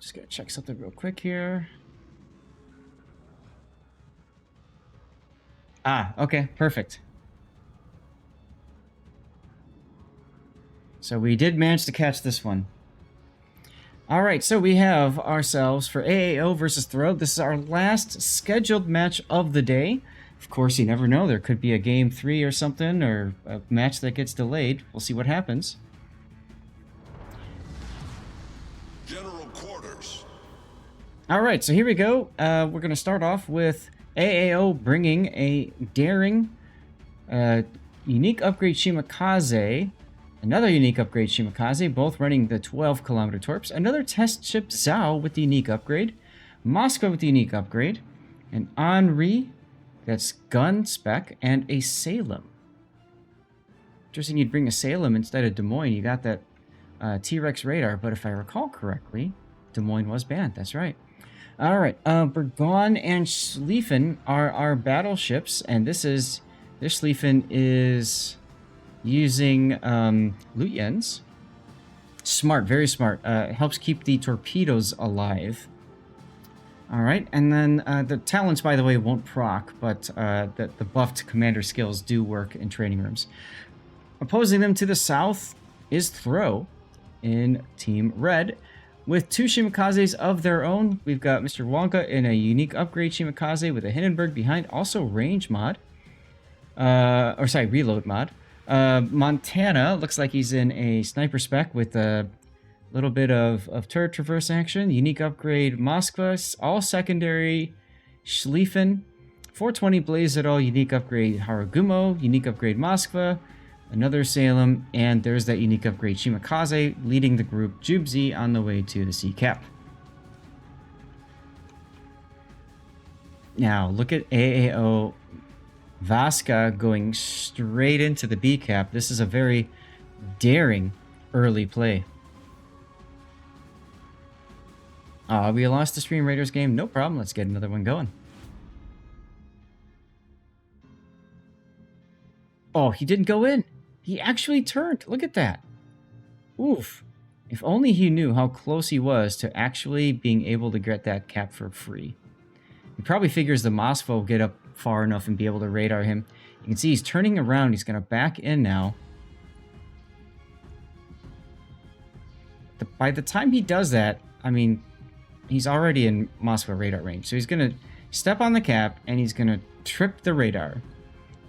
Just gotta check something real quick here. Ah, okay, perfect. So we did manage to catch this one. Alright, so we have ourselves for AAO versus Throw. This is our last scheduled match of the day. Of course, you never know. There could be a game 3 or something, or a match that gets delayed. We'll see what happens. General quarters. Alright, so here we go. We're going to start off with AAO bringing a daring unique upgrade Shimakaze, another unique upgrade Shimakaze, both running the 12-kilometer torps, another test ship Zhao with the unique upgrade, Moscow with the unique upgrade, an Henri, that's gun spec, and a Salem. Interesting you'd bring a Salem instead of Des Moines. You got that T-Rex radar, but if I recall correctly, Des Moines was banned. That's right. All right, Burgon and Schlieffen are our battleships, and this Schlieffen is using Luyens. Smart, very smart. Helps keep the torpedoes alive. All right, and then the talents, by the way, won't proc, but the buffed commander skills do work in training rooms. Opposing them to the south is Throw in Team Red, with 2 Shimakazes of their own. We've got Mr. Wonka in a unique upgrade Shimakaze with a Hindenburg behind, also range mod. Reload mod. Montana looks like he's in a sniper spec with a little bit of turret traverse action. Unique upgrade Moskva, all secondary Schlieffen. 420 Blaze at all, unique upgrade Haragumo, unique upgrade Moskva, another Salem, and there's that unique upgrade Shimakaze leading the group Jubzi on the way to the Sea Cap. Now, look at AAO Vasca going straight into the B Cap. This is a very daring early play. We lost the Stream Raiders game. No problem. Let's get another one going. Oh, he didn't go in. He actually turned. Look at that. Oof. If only he knew how close he was to actually being able to get that cap for free. He probably figures the Moskva will get up far enough and be able to radar him. You can see he's turning around. He's going to back in now. By the time he does that, I mean, he's already in Moskva radar range. So he's going to step on the cap and he's going to trip the radar.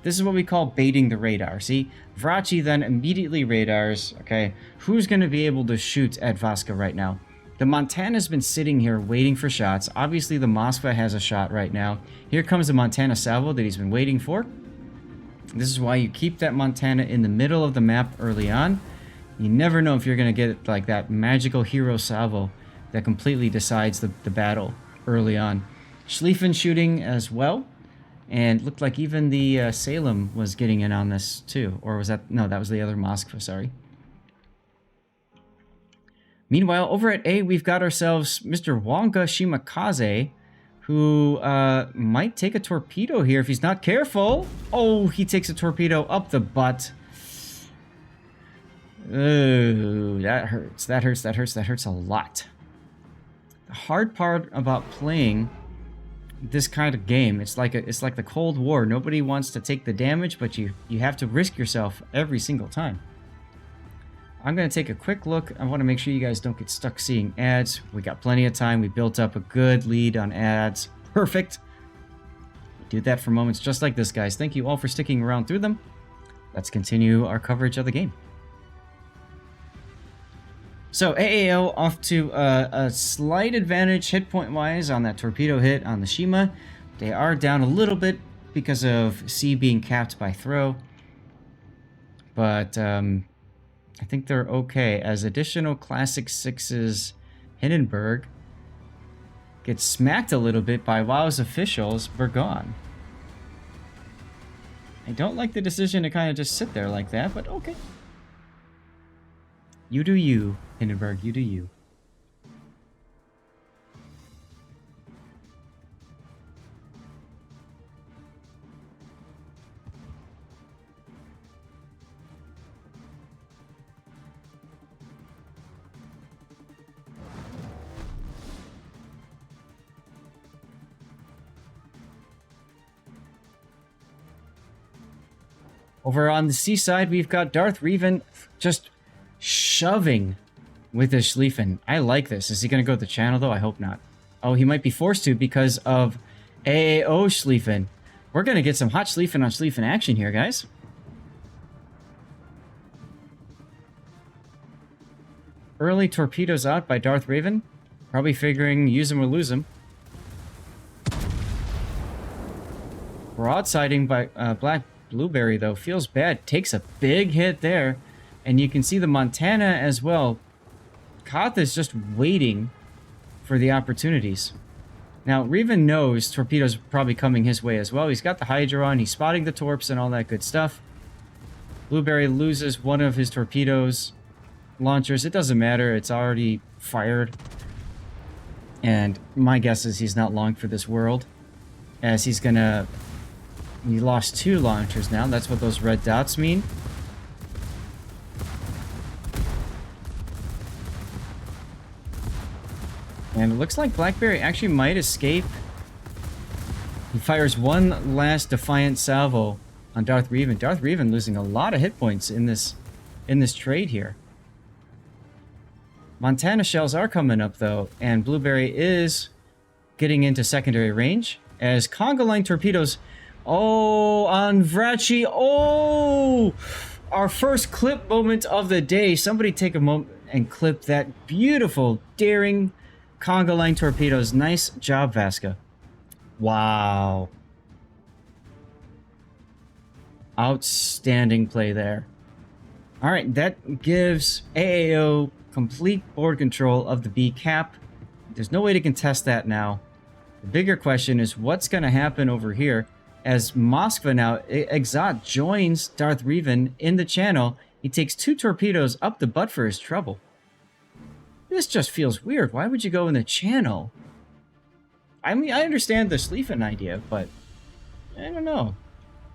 This is what we call baiting the radar. See, Vrachi then immediately radars. Okay, who's going to be able to shoot at Vasca right now? The Montana's been sitting here waiting for shots. Obviously, the Moskva has a shot right now. Here comes the Montana salvo that he's been waiting for. This is why you keep that Montana in the middle of the map early on. You never know if you're going to get like that magical hero salvo that completely decides the battle early on. Schlieffen shooting as well. And looked like even the Salem was getting in on this too. Or was that... No, that was the other Moskva, sorry. Meanwhile, over at A, we've got ourselves Mr. Wonka Shimakaze, who might take a torpedo here if he's not careful. Oh, he takes a torpedo up the butt. Oh, that hurts. That hurts, that hurts, that hurts a lot. The hard part about playing this kind of game, it's like the Cold War. Nobody wants to take the damage, but you have to risk yourself every single time. I'm going to take a quick look. I want to make sure you guys don't get stuck seeing ads. We got plenty of time. We built up a good lead on ads. Perfect. We do that for moments just like this, guys. Thank you all for sticking around through them. Let's continue our coverage of the game. So AAO off to a slight advantage hit point wise on that torpedo hit on the Shima. They are down a little bit because of C being capped by throw. But I think they're okay as additional Classic 6's Hindenburg gets smacked a little bit by WoW's officials. Burgon. I don't like the decision to kind of just sit there like that, but okay. You do you, Hindenburg, you do you. Over on the seaside, we've got Darth Revan just shoving with his Schlieffen. I like this. Is he going to go to the channel, though? I hope not. Oh, he might be forced to because of AAO Schlieffen. We're going to get some hot Schlieffen on Schlieffen action here, guys. Early torpedoes out by Darth Revan. Probably figuring use him or lose him. Broadsiding by Black Blueberry, though, feels bad. Takes a big hit there. And you can see the Montana as well. Koth is just waiting for the opportunities. Now, Revan knows torpedoes probably coming his way as well. He's got the Hydra on. He's spotting the torps and all that good stuff. Blueberry loses one of his torpedoes launchers. It doesn't matter. It's already fired. And my guess is he's not long for this world. As he's gonna... He lost 2 launchers now. That's what those red dots mean. And it looks like Blackberry actually might escape. He fires one last defiant salvo on Darth Revan. Darth Revan losing a lot of hit points in this trade here. Montana shells are coming up though, and Blueberry is getting into secondary range as Conga Line torpedoes. Oh, on Vrachi. Oh, our first clip moment of the day. Somebody take a moment and clip that beautiful, daring Conga Line torpedoes. Nice job, Vasca. Wow. Outstanding play there. All right, that gives AAO complete board control of the B cap. There's no way to contest that now. The bigger question is what's going to happen over here as Moskva now, Exot joins Darth Revan in the channel. He takes 2 torpedoes up the butt for his trouble. This just feels weird. Why would you go in the channel? I mean, I understand the Schlieffen idea, but I don't know.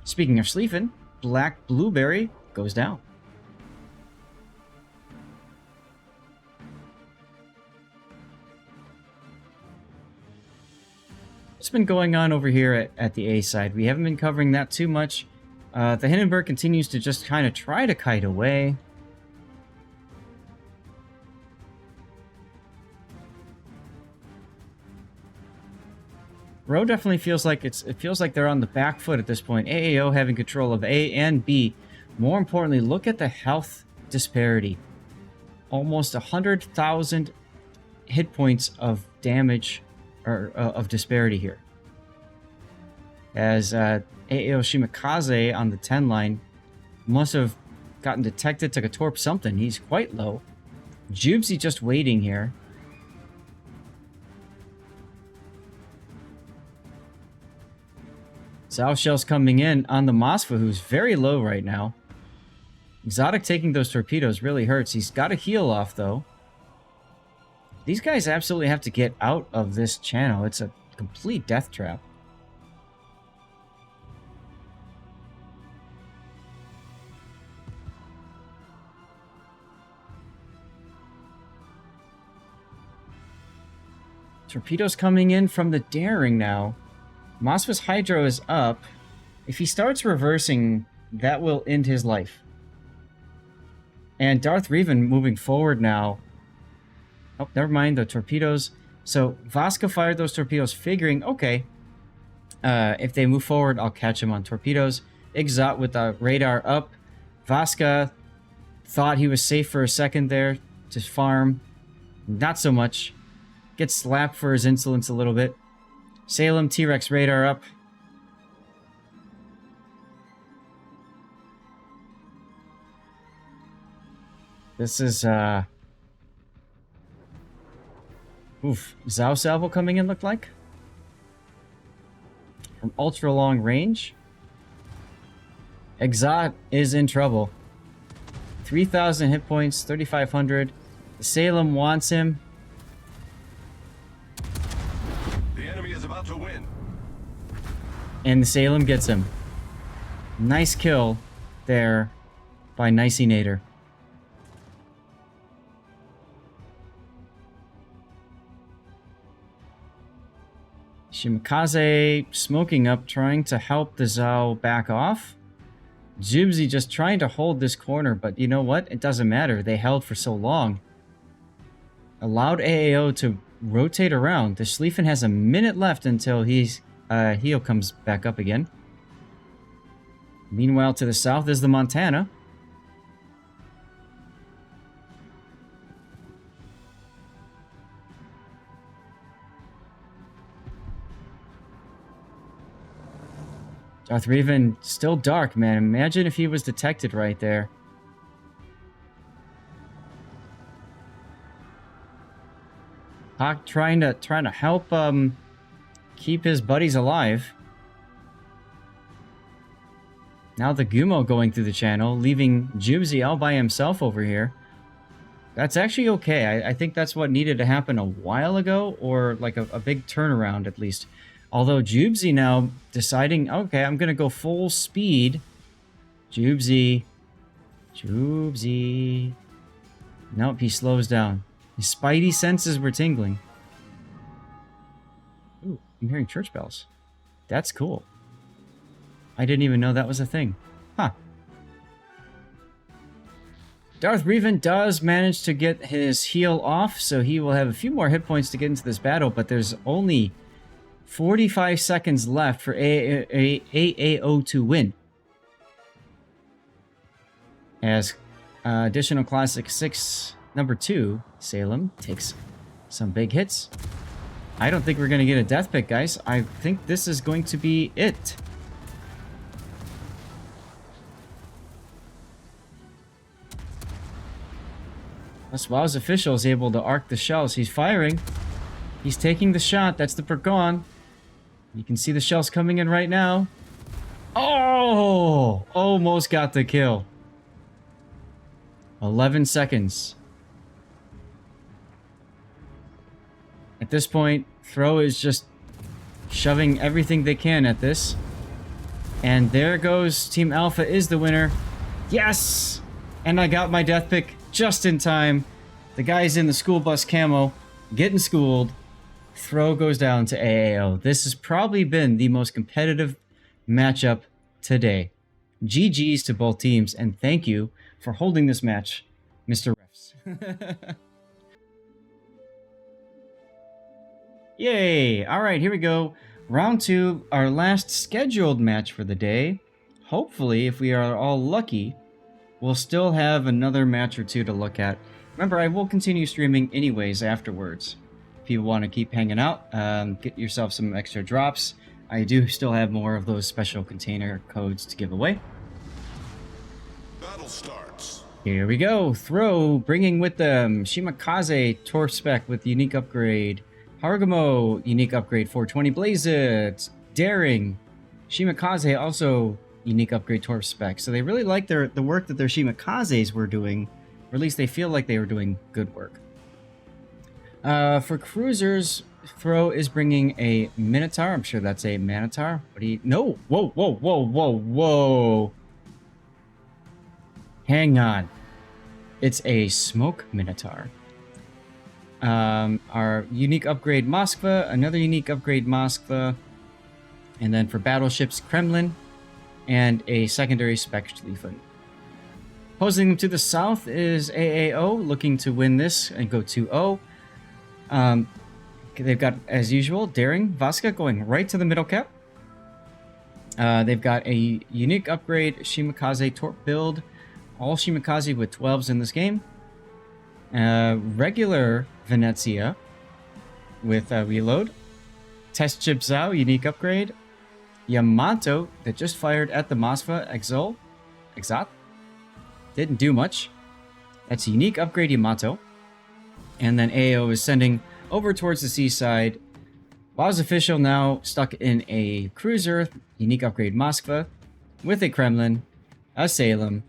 Speaking of Schlieffen, Black Blueberry goes down. What's been going on over here at the A side? We haven't been covering that too much. The Hindenburg continues to just kind of try to kite away. Row definitely feels like it feels like they're on the back foot at this point. AAO having control of A and B. More importantly, look at the health disparity. Almost 100,000 hit points of damage or of disparity here. As AAO Shimakaze on the 10 line must have gotten detected, took a torp something. He's quite low. Jubesy just waiting here. Zao Shell's coming in on the Moskva, who's very low right now. Exotic taking those torpedoes really hurts. He's got a heal off, though. These guys absolutely have to get out of this channel. It's a complete death trap. Torpedoes coming in from the Daring now. Moskva's Hydro is up. If he starts reversing, that will end his life. And Darth Revan moving forward now. Oh, never mind, the torpedoes. So Vasca fired those torpedoes, figuring, okay, if they move forward, I'll catch him on torpedoes. Exot with the radar up. Vasca thought he was safe for a second there to farm. Not so much. Gets slapped for his insolence a little bit. Salem, T-Rex radar up. This is, oof. Zao Salvo coming in, looked like. From ultra long range. Exot is in trouble. 3,000 hit points, 3,500. The Salem wants him. The enemy is about to win. And the Salem gets him. Nice kill there by Nicinator. Shimakaze smoking up, trying to help the Zao back off. Jubsy just trying to hold this corner, but you know what? It doesn't matter. They held for so long. Allowed AAO to rotate around. The Schlieffen has a minute left until Heel comes back up again. Meanwhile, to the south is the Montana. Darth Revan, still dark, man. Imagine if he was detected right there. Hawk trying to help keep his buddies alive. Now the Gumo going through the channel, leaving Jubsy all by himself over here. That's actually okay. I think that's what needed to happen a while ago, or like a big turnaround at least. Although Jubsy now deciding, okay, I'm going to go full speed. Jubsy. Nope, he slows down. His spidey senses were tingling. Ooh, I'm hearing church bells. That's cool. I didn't even know that was a thing. Huh. Darth Revan does manage to get his heal off, so he will have a few more hit points to get into this battle, but there's only 45 seconds left for AAO to win. As additional Classic 6, number 2, Salem, takes some big hits. I don't think we're going to get a death pick, guys. I think this is going to be it. That's Wow's official is able to arc the shells. He's firing. He's taking the shot. That's the Pergon. You can see the shells coming in right now. Oh! Almost got the kill. 11 seconds. At this point, Throw is just shoving everything they can at this. And there goes Team Alpha is the winner. Yes! And I got my death pick just in time. The guy's in the school bus camo, getting schooled. Throw goes down to AAO. This has probably been the most competitive matchup today. GG's to both teams, and thank you for holding this match, Mr. Refs. Yay! Alright, here we go. Round 2, our last scheduled match for the day. Hopefully, if we are all lucky, we'll still have another match or two to look at. Remember, I will continue streaming anyways afterwards. If you want to keep hanging out, get yourself some extra drops. I do still have more of those special container codes to give away. Battle starts. Here we go. Throw, bringing with them Shimakaze Torp Spec with unique upgrade. Hargamo, unique upgrade 420 Blazit. Daring. Shimakaze also unique upgrade Torp Spec. So they really like the work that their Shimakazes were doing. Or at least they feel like they were doing good work. For cruisers, Throw is bringing a Minotaur. I'm sure that's a Manitar. What do you... No! Whoa, whoa, whoa, whoa, whoa! Hang on. It's a Smoke Minotaur. Our unique upgrade Moskva, another unique upgrade Moskva, and then for battleships Kremlin, and a secondary Spec Schlieffen. Opposing them to the south is AAO, looking to win this and go 2-0. They've got, as usual, Daring Vasca going right to the middle cap. They've got a unique upgrade Shimakaze Torp build, all Shimakaze with 12s in this game. Regular Venezia with reload. Test Chip Zhao, unique upgrade. Yamato that just fired at the Moskva Exat. Didn't do much. That's a unique upgrade Yamato. And then AO is sending over towards the seaside. Wow's official now stuck in a cruiser, unique upgrade Moskva, with a Kremlin, a Salem,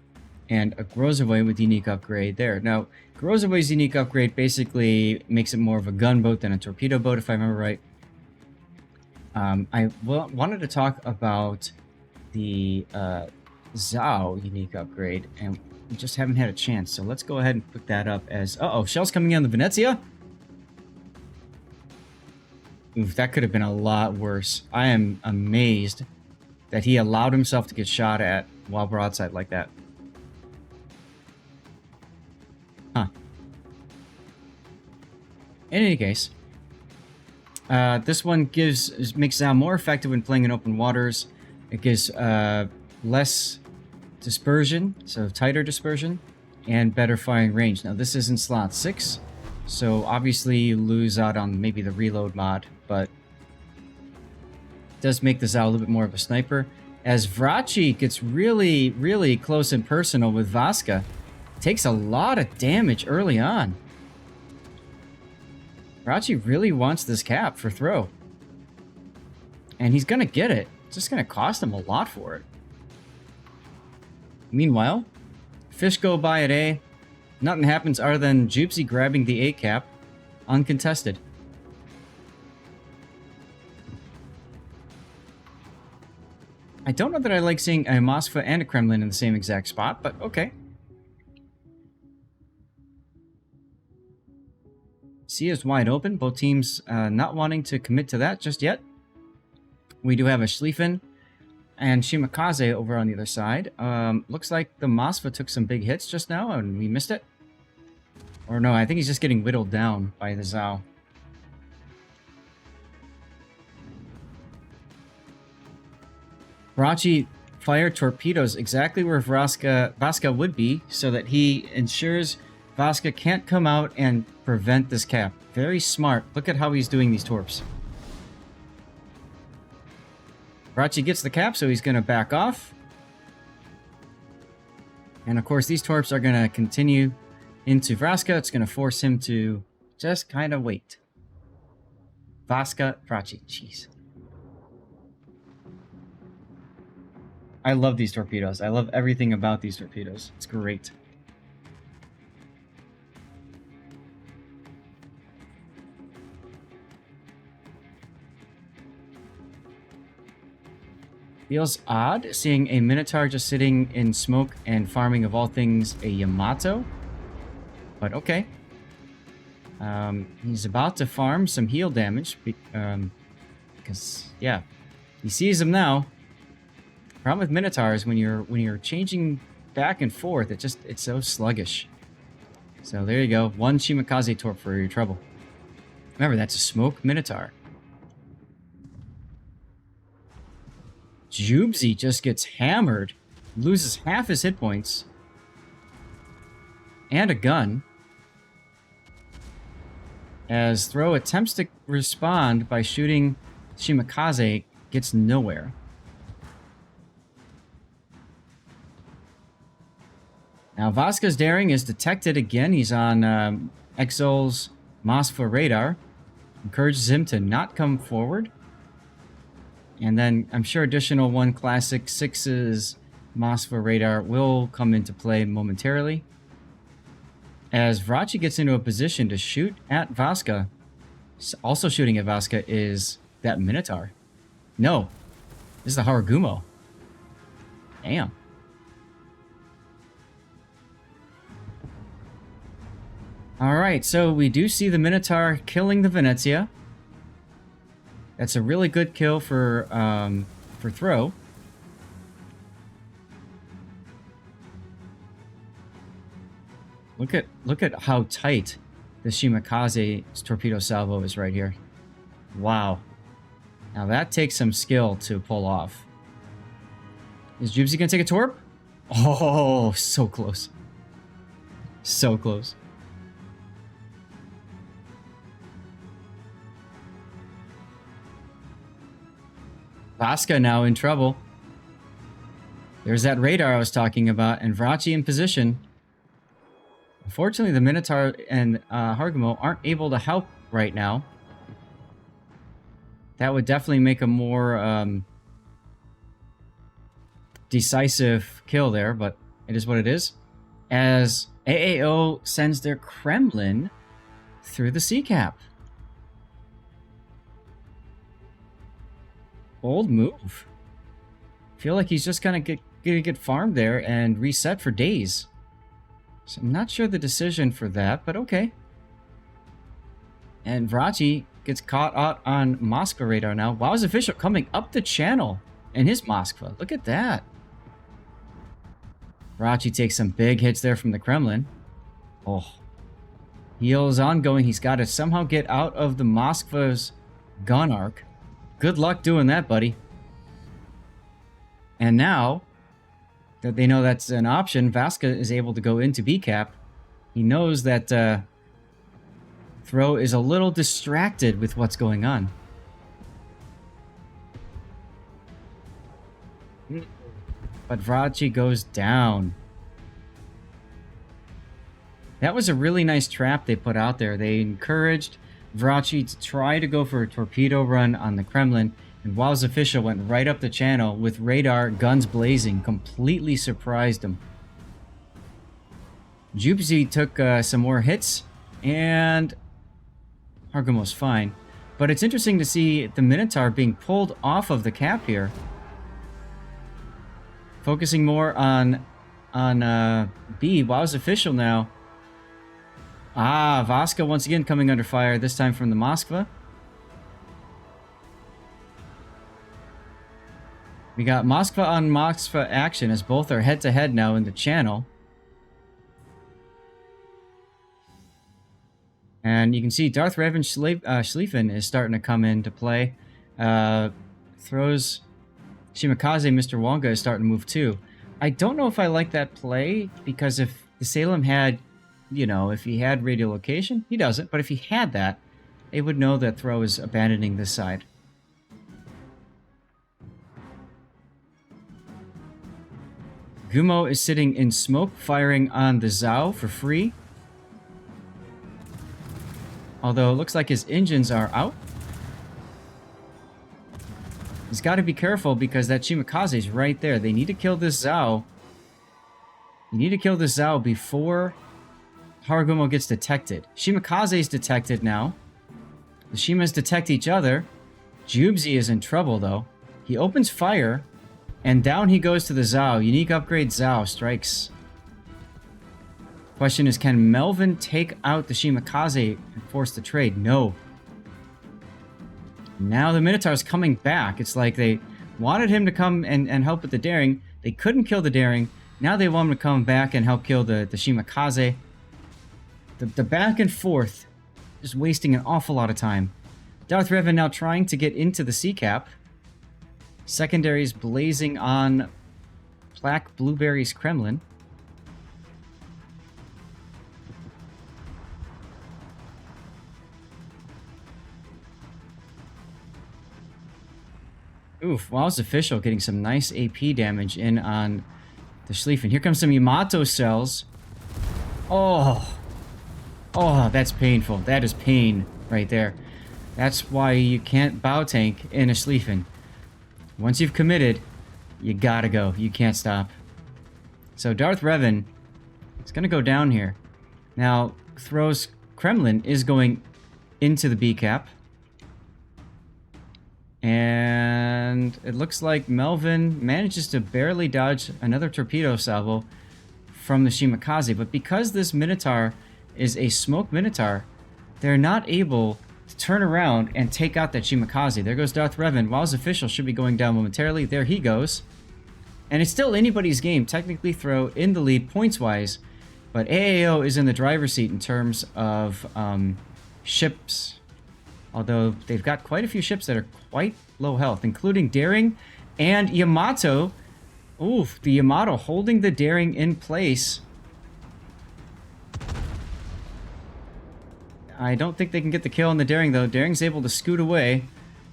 and a Grozovoy with unique upgrade there. Now, Grozovoy's unique upgrade basically makes it more of a gunboat than a torpedo boat, if I remember right. I wanted to talk about the Zhao unique upgrade, and we just haven't had a chance. So let's go ahead and put that up as... Uh-oh, shells coming in on the Venezia? Oof, that could have been a lot worse. I am amazed that he allowed himself to get shot at while broadside like that. Huh. In any case, this one makes Zao more effective when playing in open waters. It gives less dispersion, so tighter dispersion, and better firing range. Now this is in slot 6, so obviously you lose out on maybe the reload mod, but it does make the Zao a little bit more of a sniper. As Vrachi gets really, really close and personal with Vaska, takes a lot of damage early on. Vrachi really wants this cap for throw. And he's gonna get it. It's just gonna cost him a lot for it. Meanwhile, fish go by at A. Nothing happens other than Jupsy grabbing the A cap, uncontested. I don't know that I like seeing a Moskva and a Kremlin in the same exact spot, but okay. C is wide open. Both teams not wanting to commit to that just yet. We do have a Schlieffen and Shimakaze over on the other side. Looks like the Moskva took some big hits just now and we missed it. Or no, I think he's just getting whittled down by the Zao. Vrachi fired torpedoes exactly where Vaska would be, so that he ensures Vaska can't come out and prevent this cap. Very smart. Look at how he's doing these torps. Vrachi gets the cap, so he's going to back off. And of course, these torps are going to continue into Vaska. It's going to force him to just kind of wait. Vaska, Vrachi. Jeez. I love these torpedoes. I love everything about these torpedoes. It's great. Feels odd seeing a Minotaur just sitting in smoke and farming, of all things, a Yamato. But okay. He's about to farm some heal damage because, yeah, he sees him now. Problem with Minotaurs, when you're changing back and forth, it's so sluggish. So there you go, one Shimakaze torp for your trouble. Remember, that's a smoke Minotaur. Jubsy just gets hammered, loses half his hit points, and a gun. As Throw attempts to respond by shooting Shimakaze, gets nowhere. Now, Vaska's daring is detected again. He's on Exol's Moskva radar. Encourages him to not come forward. And then I'm sure additional 1 Classic 6's Moskva radar will come into play momentarily. As Vrachi gets into a position to shoot at Vaska. Also shooting at Vaska is that Minotaur. No, this is the Haragumo. Damn. Alright, so we do see the Minotaur killing the Venezia. That's a really good kill for Throw. Look at how tight the Shimakaze's torpedo salvo is right here. Wow. Now that takes some skill to pull off. Is Jubsy gonna take a torp? Oh, so close. So close. Vaska now in trouble. There's that radar I was talking about, and Vrachi in position. Unfortunately, the Minotaur and Haragumo aren't able to help right now. That would definitely make a more decisive kill there, but it is what it is. As AAO sends their Kremlin through the sea cap. Bold move. Feel like he's just gonna get farmed there and reset for days. So I'm not sure the decision for that, but okay. And Vrachi gets caught out on Moskva radar now. Wow, is official coming up the channel in his Moskva. Look at that. Vrachi takes some big hits there from the Kremlin. Oh. Heal is ongoing. He's got to somehow get out of the Moskva's gun arc. Good luck doing that, buddy. And now that they know that's an option, Vaska is able to go into BCAP. He knows that Throw is a little distracted with what's going on. But Vrachi goes down. That was a really nice trap they put out there. They encouraged Vrachi to try to go for a torpedo run on the Kremlin, and Wow's official went right up the channel with radar, guns blazing, completely surprised him. Jupzi took some more hits, and Hargumo's fine. But it's interesting to see the Minotaur being pulled off of the cap here. Focusing more on B. Wow's official now. Ah, Vaska once again coming under fire, this time from the Moskva. We got Moskva on Moskva action as both are head-to-head now in the channel. And you can see Darth Revan Schlieffen is starting to come into play. Throws Shimakaze, Mr. Wonga is starting to move too. I don't know if I like that play, because if the Salem had, you know, if he had radiolocation, he doesn't, but if he had that, they would know that Throw is abandoning this side. Gumo is sitting in smoke, firing on the Zhao for free. Although it looks like his engines are out. He's got to be careful because that Shimakaze is right there. They need to kill this Zhao. You need to kill this Zhao before Hargumo gets detected. Shimakaze is detected now. The Shimas detect each other. Jubzi is in trouble though. He opens fire, and down he goes to the Zhao. Unique upgrade Zhao strikes. Question is, can Melvin take out the Shimakaze and force the trade? No. Now the Minotaur's coming back. It's like they wanted him to come and help with the Daring. They couldn't kill the Daring. Now they want him to come back and help kill the Shimakaze. The back and forth is wasting an awful lot of time. Darth Revan now trying to get into the C-cap. Secondaries blazing on Black Blueberry's Kremlin. Oof, Wow's official getting some nice AP damage in on the Schlieffen. Here comes some Yamato cells. Oh. Oh, that's painful. That is pain right there. That's why you can't bow tank in a Schlieffen. Once you've committed, you gotta go. You can't stop. So Darth Revan is gonna go down here. Now, Throw's Kremlin is going into the B-cap. And it looks like Melvin manages to barely dodge another torpedo salvo from the Shimakaze. But because this Minotaur is a smoke Minotaur, they're not able to turn around and take out that Shimakaze. There goes Darth Revan. Wow's official should be going down momentarily. There he goes. And it's still anybody's game. Technically Throw in the lead points-wise. But AAO is in the driver's seat in terms of ships. Although they've got quite a few ships that are quite low health, including Daring and Yamato. Oof, the Yamato holding the Daring in place. I don't think they can get the kill on the Daring, though. Daring's able to scoot away.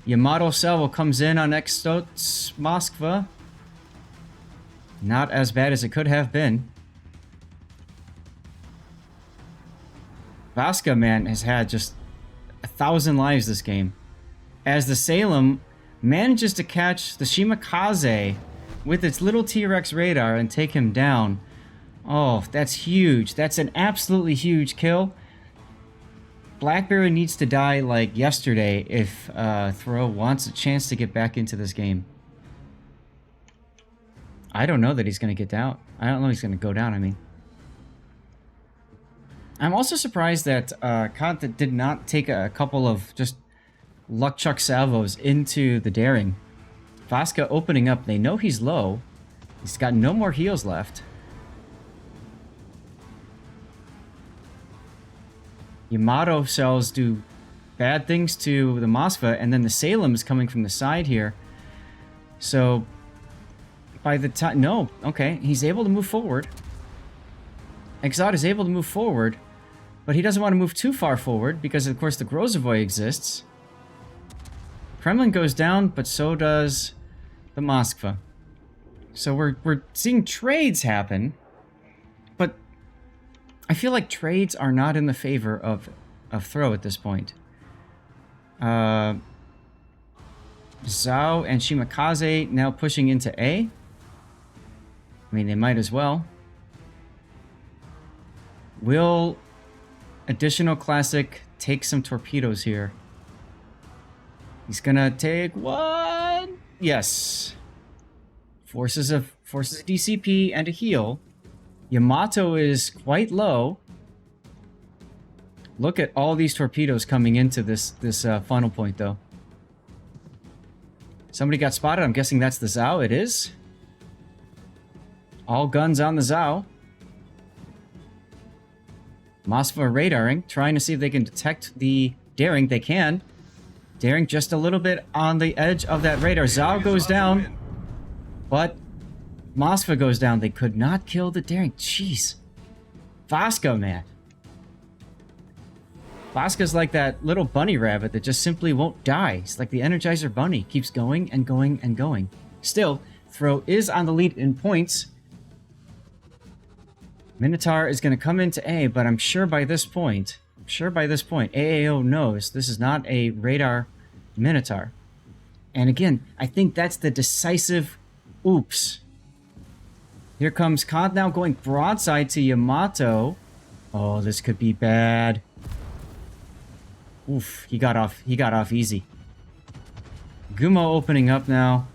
Yamato salvo comes in on Extots Moskva. Not as bad as it could have been. Vaska, man, has had just 1,000 lives this game, as the Salem manages to catch the Shimakaze with its little T-Rex radar and take him down. Oh, that's huge. That's an absolutely huge kill. Blackberry needs to die like yesterday if Throw wants a chance to get back into this game. I don't know that he's going to get down. I don't know he's going to go down, I mean. I'm also surprised that Kant did not take a couple of just luck chuck salvos into the Daring. Vaska opening up. They know he's low. He's got no more heals left. Yamato cells do bad things to the Moskva, and then the Salem is coming from the side here. So, by the time... No, okay, he's able to move forward. Exot is able to move forward, but he doesn't want to move too far forward because, of course, the Grozovoy exists. Kremlin goes down, but so does the Moskva. So we're seeing trades happen, but I feel like trades are not in the favor of Throw at this point. Zhao and Shimakaze now pushing into A. I mean, they might as well. Will additional classic take some torpedoes here? He's gonna take one. Yes. Forces a DCP and a heal. Yamato is quite low. Look at all these torpedoes coming into this funnel point, though. Somebody got spotted. I'm guessing that's the Zhao. It is. All guns on the Zhao. Moskva radaring, trying to see if they can detect the Daring. They can. Daring just a little bit on the edge of that radar. Zhao goes down, but Moskva goes down. They could not kill the Daring. Jeez. Vasca, man. Vasca's like that little bunny rabbit that just simply won't die. It's like the Energizer Bunny. Keeps going and going and going. Still, Throw is on the lead in points. Minotaur is going to come into A, but I'm sure by this point, AAO knows this is not a radar Minotaur. And again, I think that's the decisive oops. Here comes Kant now going broadside to Yamato. Oh, this could be bad. Oof, he got off easy. Gumo opening up now.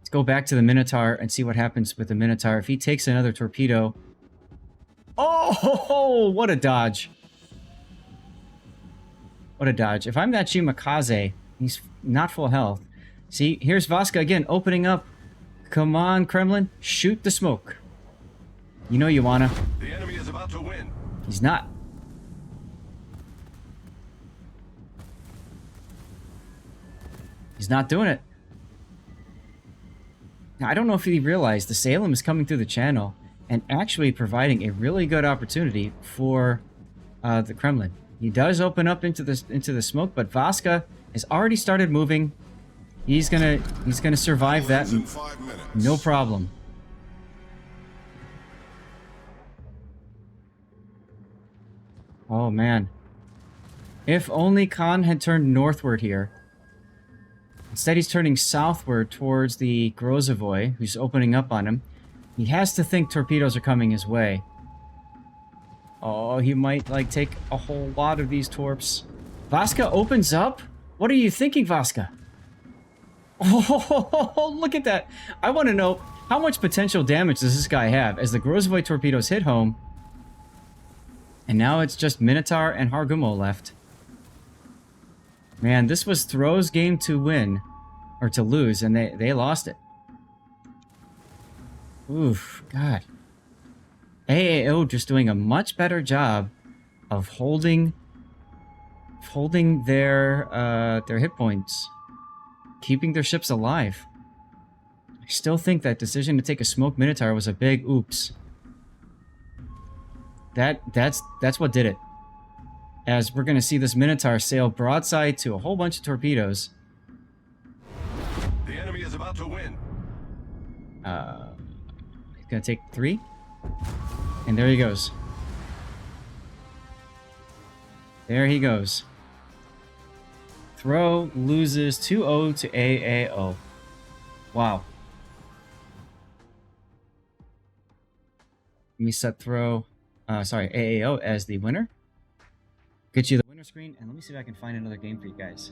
Let's go back to the Minotaur and see what happens with the Minotaur. If he takes another torpedo... Oh, what a dodge. What a dodge. If I'm that Shimakaze, he's not full health. See, here's Vasca again, opening up. Come on, Kremlin. Shoot the smoke. You know you wanna. The enemy is about to win. He's not. He's not doing it. Now, I don't know if he realized the Salem is coming through the channel and actually providing a really good opportunity for the Kremlin. He does open up into the smoke, but Vasca has already started moving. He's gonna survive that. In 5 minutes. No problem. Oh man. If only Khan had turned northward here. Instead he's turning southward towards the Grozovoy, who's opening up on him. He has to think torpedoes are coming his way. Oh, he might, like, take a whole lot of these torps. Vasca opens up? What are you thinking, Vasca? Oh, look at that. I want to know, how much potential damage does this guy have as the Grozovoy torpedoes hit home? And now it's just Minotaur and Hargumo left. Man, this was Throw's game to win. Or to lose, and they lost it. Oof, God. AAO just doing a much better job of holding their hit points. Keeping their ships alive. I still think that decision to take a smoke Minotaur was a big oops. That's what did it. As we're going to see this Minotaur sail broadside to a whole bunch of torpedoes. The enemy is about to win. He's going to take 3. And there he goes. There he goes. Throw loses 2-0 to AAO. Wow. Let me set Throw, AAO as the winner. Get you the winner screen, and let me see if I can find another game for you guys.